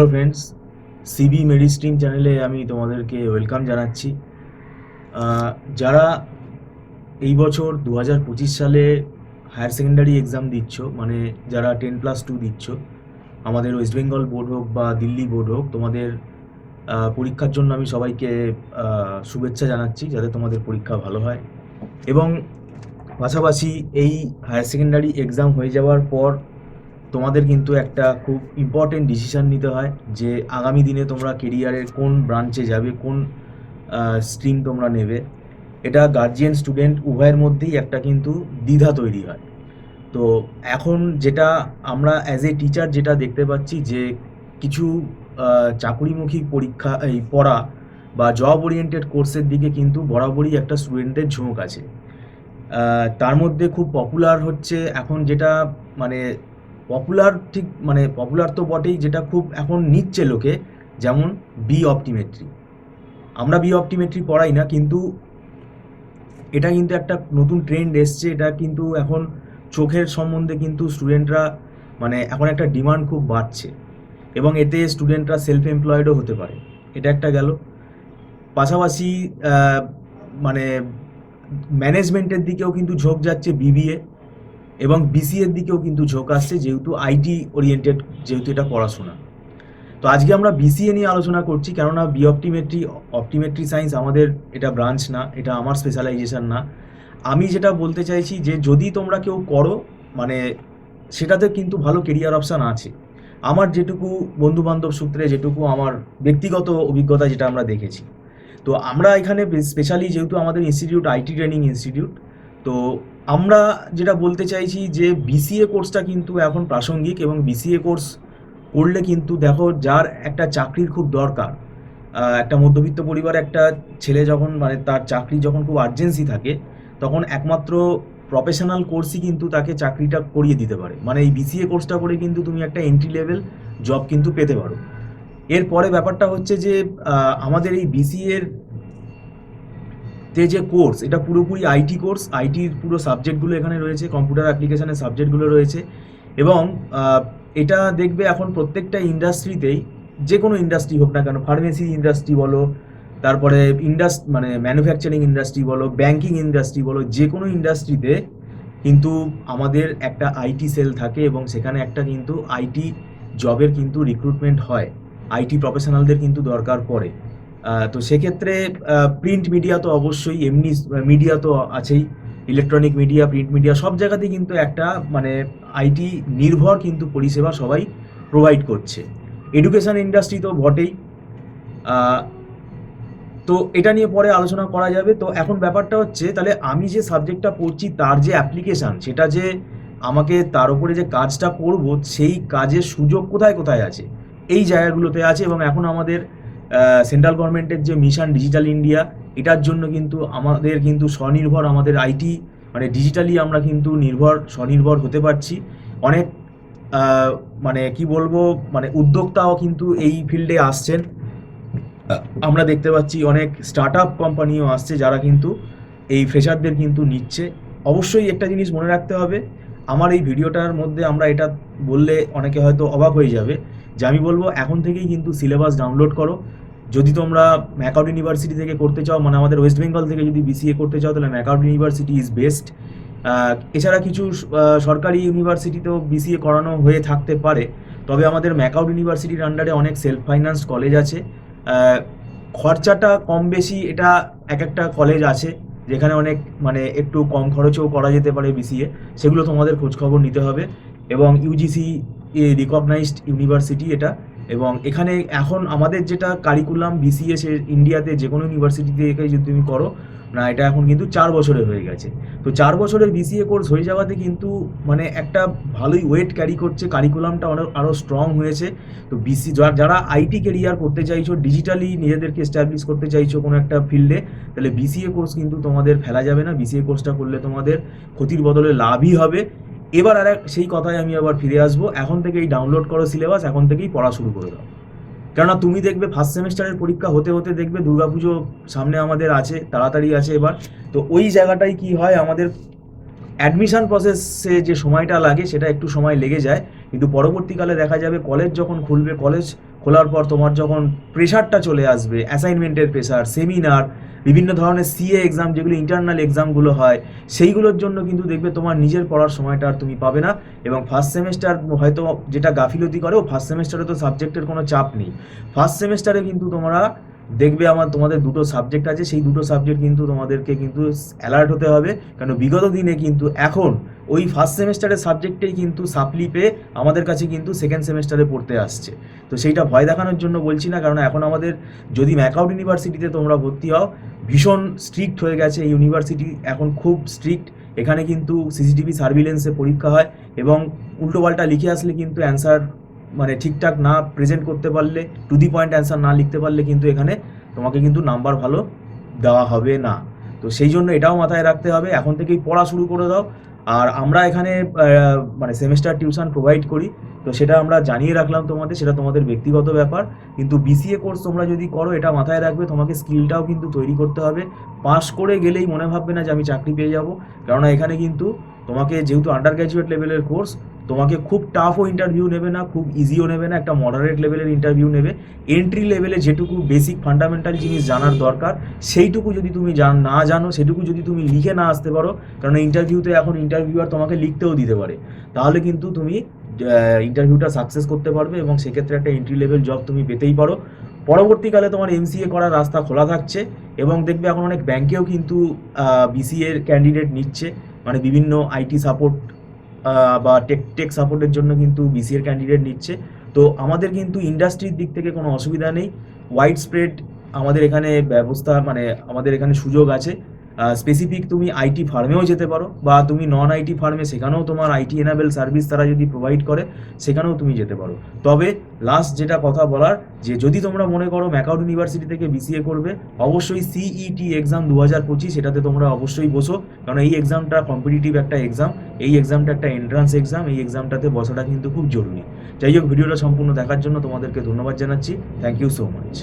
Hello friends, CB মেডিস্ট্রিম চ্যানেলে আমি তোমাদেরকে ওয়েলকাম জানাচ্ছি। যারা এই বছর 2025 সালে হায়ার সেকেন্ডারি এক্সাম দিচ্ছ, মানে যারা 10+2 দিচ্ছ, আমাদের ওয়েস্ট বেঙ্গল বোর্ড হোক বা দিল্লি বোর্ড হোক, তোমাদের পরীক্ষার জন্য আমি সবাইকে শুভেচ্ছা জানাচ্ছি, যাতে তোমাদের পরীক্ষা ভালো হয়। এবং পাশাপাশি এই হায়ার সেকেন্ডারি এক্সাম হয়ে যাওয়ার পর তোমাদের কিন্তু একটা খুব ইম্পর্টেন্ট ডিসিশান নিতে হয় যে আগামী দিনে তোমরা কেরিয়ারের কোন ব্রাঞ্চে যাবে, কোন স্ট্রিম তোমরা নেবে। এটা গার্জিয়ান স্টুডেন্ট উভয়ের মধ্যেই একটা কিন্তু দ্বিধা তৈরি হয়। তো এখন যেটা আমরা অ্যাজ এ টিচার যেটা দেখতে পাচ্ছি যে কিছু চাকুরিমুখী পরীক্ষা এই পড়া বা জব ওরিয়েন্টেড কোর্সের দিকে কিন্তু বরাবরই একটা স্টুডেন্টদের ঝোঁক আছে। তার মধ্যে খুব পপুলার হচ্ছে এখন যেটা, মানে পপুলার ঠিক মানে পপুলার তো বটেই, যেটা খুব এখন নিচ্ছে লোকে, যেমন বি অপটিমেট্রি। আমরা বি অপটিমেট্রি পড়াই না, কিন্তু এটা কিন্তু একটা নতুন ট্রেন্ড এসছে। এটা কিন্তু এখন চোখের সম্বন্ধে কিন্তু স্টুডেন্টরা, মানে এখন একটা ডিমান্ড খুব বাড়ছে, এবং এতে স্টুডেন্টরা সেলফ এমপ্লয়েডও হতে পারে। এটা একটা গেল। পাশাপাশি মানে ম্যানেজমেন্টের দিকেও কিন্তু ঝোঁক যাচ্ছে বিবিএ, এবং বিসিএর দিকেও কিন্তু ঝোঁক আসছে, যেহেতু আইটি ওরিয়েন্টেড, যেহেতু এটা পড়াশোনা। তো আজকে আমরা বিসিএ নিয়ে আলোচনা করছি, কেননা বি অপটিমেট্রি অপটিমেট্রি সায়েন্স আমাদের এটা ব্রাঞ্চ না, এটা আমার স্পেশালাইজেশন না। আমি যেটা বলতে চাইছি যে যদি তোমরা কেউ করো, মানে সেটাতে কিন্তু ভালো কেরিয়ার অপশান আছে। আমার যেটুকু বন্ধুবান্ধব সূত্রে, যেটুকু আমার ব্যক্তিগত অভিজ্ঞতা, যেটা আমরা দেখেছি, তো আমরা এখানে স্পেশালি যেহেতু আমাদের ইনস্টিটিউট আইটি ট্রেনিং ইনস্টিটিউট, তো আমরা যেটা বলতে চাইছি যে বিসিএ কোর্সটা কিন্তু এখন প্রাসঙ্গিক, এবং বিসিএ কোর্স করলে কিন্তু দেখো, যার একটা চাকরির খুব দরকার, একটা মধ্যবিত্ত পরিবারে একটা ছেলে যখন, মানে তার চাকরি যখন খুব আর্জেন্সি থাকে, তখন একমাত্র প্রফেশনাল কোর্সই কিন্তু তাকে চাকরিটা করিয়ে দিতে পারে। মানে এই বিসিএ কোর্সটা করে কিন্তু তুমি একটা এন্ট্রি লেভেল জব কিন্তু পেতে পারো। এরপরে ব্যাপারটা হচ্ছে যে আমাদের এই বিসিএর যে কোর্স, এটা পুরোপুরি আইটি কোর্স। আইটির পুরো সাবজেক্টগুলো এখানে রয়েছে, কম্পিউটার অ্যাপ্লিকেশনের সাবজেক্টগুলো রয়েছে। এবং এটা দেখবে এখন প্রত্যেকটা ইন্ডাস্ট্রিতেই, যে কোনো ইন্ডাস্ট্রি হোক না কেন, ফার্মেসি ইন্ডাস্ট্রি বলো, তারপরে মানে ম্যানুফ্যাকচারিং ইন্ডাস্ট্রি বলো, ব্যাংকিং ইন্ডাস্ট্রি বলো, যে কোনো ইন্ডাস্ট্রিতে কিন্তু আমাদের একটা আইটি সেল থাকে, এবং সেখানে একটা কিন্তু আইটি জবের কিন্তু রিক্রুটমেন্ট হয়। আইটি প্রফেশনালদের কিন্তু দরকার পড়ে। তো সেক্ষেত্রে প্রিন্ট মিডিয়া তো অবশ্যই, এমনি মিডিয়া তো আছেই, ইলেকট্রনিক মিডিয়া, প্রিন্ট মিডিয়া, সব জায়গাতেই কিন্তু একটা মানে আইটি নির্ভর কিন্তু পরিষেবা সবাই প্রোভাইড করছে। এডুকেশন ইন্ডাস্ট্রি তো বটেই। তো এটা নিয়ে পরে আলোচনা করা যাবে। তো এখন ব্যাপারটা হচ্ছে, তাহলে আমি যে সাবজেক্টটা পড়ছি তার যে অ্যাপ্লিকেশান, সেটা যে আমাকে তার উপরে যে কাজটা করব, সেই কাজের সুযোগ কোথায় কোথায় আছে, এই জায়গাগুলোতে আছে। এবং এখন আমাদের সেন্ট্রাল গভর্নমেন্টের যে মিশন ডিজিটাল ইন্ডিয়া, এটার জন্য কিন্তু আমাদের কিন্তু স্বনির্ভর, আমাদের আইটি মানে ডিজিটালি আমরা কিন্তু স্বনির্ভর হতে পারছি। অনেক মানে কি বলবো, মানে উদ্যোক্তাও কিন্তু এই ফিল্ডে আসছেন। আমরা দেখতে পাচ্ছি অনেক স্টার্ট আপ কোম্পানিও আসছে, যারা কিন্তু এই ফ্রেশারদের কিন্তু নিচ্ছে। অবশ্যই একটা জিনিস মনে রাখতে হবে, আমার এই ভিডিওটার মধ্যে আমরা এটা বললে অনেকে হয়তো অবাক হয়ে যাবে, যে আমি বলবো এখন থেকেই কিন্তু সিলেবাস ডাউনলোড করো। যদি তোমরা ম্যাকআউট ইউনিভার্সিটি থেকে করতে চাও, মানে আমাদের ওয়েস্ট বেঙ্গল থেকে যদি বিসিএ করতে চাও, তাহলে ম্যাকআউট ইউনিভার্সিটি ইজ বেস্ট। এছাড়া কিছু সরকারি ইউনিভার্সিটিতেও বিসিএ করানো হয়ে থাকতে পারে, তবে আমাদের ম্যাকআউট ইউনিভার্সিটির আন্ডারে অনেক সেলফ ফাইন্যান্সড কলেজ আছে। খরচাটা কম বেশি, এটা এক একটা কলেজ আছে যেখানে অনেক মানে একটু কম খরচেও করা যেতে পারে বিসিএ, সেগুলো তোমাদের খোঁজখবর নিতে হবে। এবং ইউজিসি রিকগনাইজড ইউনিভার্সিটি এটা। এবং এখানে এখন আমাদের যেটা কারিকুলাম বিসিএ, সে ইন্ডিয়াতে যে কোনো ইউনিভার্সিটিতে যদি তুমি করো না, এটা এখন কিন্তু 4 বছরের হয়ে গেছে। তো 4 বছরের বিসিএ কোর্স হয়ে যাওয়াতে কিন্তু মানে একটা ভালোই ওয়েট ক্যারি করছে, কারিকুলামটা আরও স্ট্রং হয়েছে। তো যারা আইটি কেরিয়ার করতে চাইছো, ডিজিটালি নিজেদেরকে এস্টাবলিশ করতে চাইছো কোনো একটা ফিল্ডে, তাহলে বিসিএ কোর্স কিন্তু তোমাদের ফেলা যাবে না। বিসিএ কোর্সটা করলে তোমাদের ক্ষতির বদলে লাভই হবে। এবার সেই কথায় আমি আবার ফিরে আসবো, এখন থেকেই ডাউনলোড করো সিলেবাস, এখন থেকেই পড়া শুরু করে দাও। কেননা তুমি দেখবে ফার্স্ট সেমিস্টারের পরীক্ষা হতে হতে দেখবে দুর্গাপুজো সামনে আমাদের আছে, তাড়াতাড়ি আছে এবার। তো ওই জায়গাটায় কি হয়, আমাদের অ্যাডমিশন প্রসেসে যে সময়টা লাগে সেটা একটু সময় লেগে যায়, কিন্তু পরবর্তীকালে দেখা যাবে কলেজ যখন খুলবে, কলেজ খোলার পর তোমার যখন প্রেশারটা চলে আসবে, অ্যাসাইনমেন্টের প্রেশার, সেমিনার, বিভিন্ন ধরনের সিএ এক্সাম যেগুলো ইন্টারনাল এক্সামগুলো হয়, সেইগুলোর জন্য কিন্তু দেখবে তোমার নিজের পড়ার সময়টা আর তুমি পাবে না। এবং ফার্স্ট সেমেস্টার হয়তো যেটা গাফিলতি করে, ফার্স্ট সেমেস্টারে তো সাবজেক্টের কোনো চাপ নেই। ফার্স্ট সেমেস্টারে কিন্তু তোমরা দেখবে তোমাদের দুটো সাবজেক্ট আছে, সেই দুটো সাবজেক্ট কিন্তু তোমাদেরকে কিন্তু অ্যালার্ট হতে হবে। কারণ বিগত দিনে কিন্তু এখন ওই ফার্স্ট সেমেস্টারের সাবজেক্টেই কিন্তু সাপ্লি পেয়ে আমাদের কাছে কিন্তু সেকেন্ড সেমেস্টারে পড়তে আসছে। তো সেইটা ভয় দেখানোর জন্য বলছি না, কারণ এখন আমাদের যদি ম্যাকআউট ইউনিভার্সিটিতে তোমরা ভর্তি হও, ভীষণ স্ট্রিক্ট হয়ে গেছে এই ইউনিভার্সিটি, এখন খুব স্ট্রিক্ট। এখানে কিন্তু সিসিটিভি সার্ভিলেন্সে পরীক্ষা হয়, এবং উল্টোপাল্টা লিখে আসলে কিন্তু অ্যান্সার মানে ঠিকঠাক না প্রেজেন্ট করতে পারলে, টু দি পয়েন্ট অ্যান্সার না লিখতে পারলে কিন্তু এখানে তোমাকে কিন্তু নাম্বার ভালো দেওয়া হবে না। তো সেই জন্য এটাও মাথায় রাখতে হবে, এখন থেকেই পড়া শুরু করে দাও। আর আমরা এখানে মানে সেমেস্টার টিউশন প্রোভাইড করি, তো সেটা আমরা জানিয়ে রাখলাম তোমাদের, সেটা তোমাদের ব্যক্তিগত ব্যাপার। কিন্তু বিসিএ কোর্স তোমরা যদি করো, এটা মাথায় রাখবে তোমাকে স্কিলটাও কিন্তু তৈরি করতে হবে। পাস করে গেলেই মনে ভাববে না যে আমি চাকরি পেয়ে যাব, কেননা এখানে কিন্তু তোমাকে যেহেতু আন্ডার গ্র্যাজুয়েট লেভেলের কোর্স, তোমাকে খুব টাফও ইন্টারভিউ নেবে না, খুব ইজিও নেবে না, একটা মডারেট লেভেলের ইন্টারভিউ নেবে। এন্ট্রি লেভেলে যেটুকু বেসিক ফান্ডামেন্টাল জিনিস জানার দরকার, সেইটুকু যদি তুমি না জানো, সেটুকু যদি তুমি লিখে না আসতে পারো, কারণ ইন্টারভিউতে এখন ইন্টারভিউয়ার তোমাকে লিখতেও দিতে পারে, তাহলে কিন্তু তুমি ইন্টারভিউটা সাকসেস করতে পারবে, এবং সেক্ষেত্রে একটা এন্ট্রি লেভেল জব তুমি পেতেই পারো। পরবর্তীকালে তোমার এমসিএ করার রাস্তা খোলা থাকছে, এবং দেখবে এখন অনেক ব্যাংকেও কিন্তু বিসিএর ক্যান্ডিডেট নিচ্ছে, মানে বিভিন্ন আইটি সাপোর্ট বা টেক সাপোর্টের জন্য কিন্তু বিসিএর ক্যান্ডিডেট নিচ্ছে। তো আমাদের কিন্তু ইন্ডাস্ট্রির দিক থেকে কোনো অসুবিধা নেই, ওয়াইড স্প্রেড আমাদের এখানে ব্যবস্থা, মানে আমাদের এখানে সুযোগ আছে। স্পেসিফিক তুমি আইটি ফার্মেও যেতে পারো, বা তুমি নন আইটি ফার্মে, সেখানেও তোমার আইটি এনাবেল সার্ভিস তারা যদি প্রোভাইড করে, সেখানেও তুমি যেতে পারো। তবে লাস্ট যেটা কথা বলার, যে যদি তোমরা মনে করো ম্যাকআউট ইউনিভার্সিটি থেকে বিসিএ করবে, অবশ্যই সিইটি এক্সাম 2025 এটাতে তোমরা অবশ্যই বসো, কারণ এই এক্সামটা কম্পিটিটিভ একটা এক্সাম, এই এক্সামটা একটা এন্ট্রান্স এক্সাম, এই এক্সামটাতে বসাটা কিন্তু খুব জরুরি। যাই হোক, ভিডিওটা সম্পূর্ণ দেখার জন্য তোমাদেরকে ধন্যবাদ জানাচ্ছি। Thank you so much.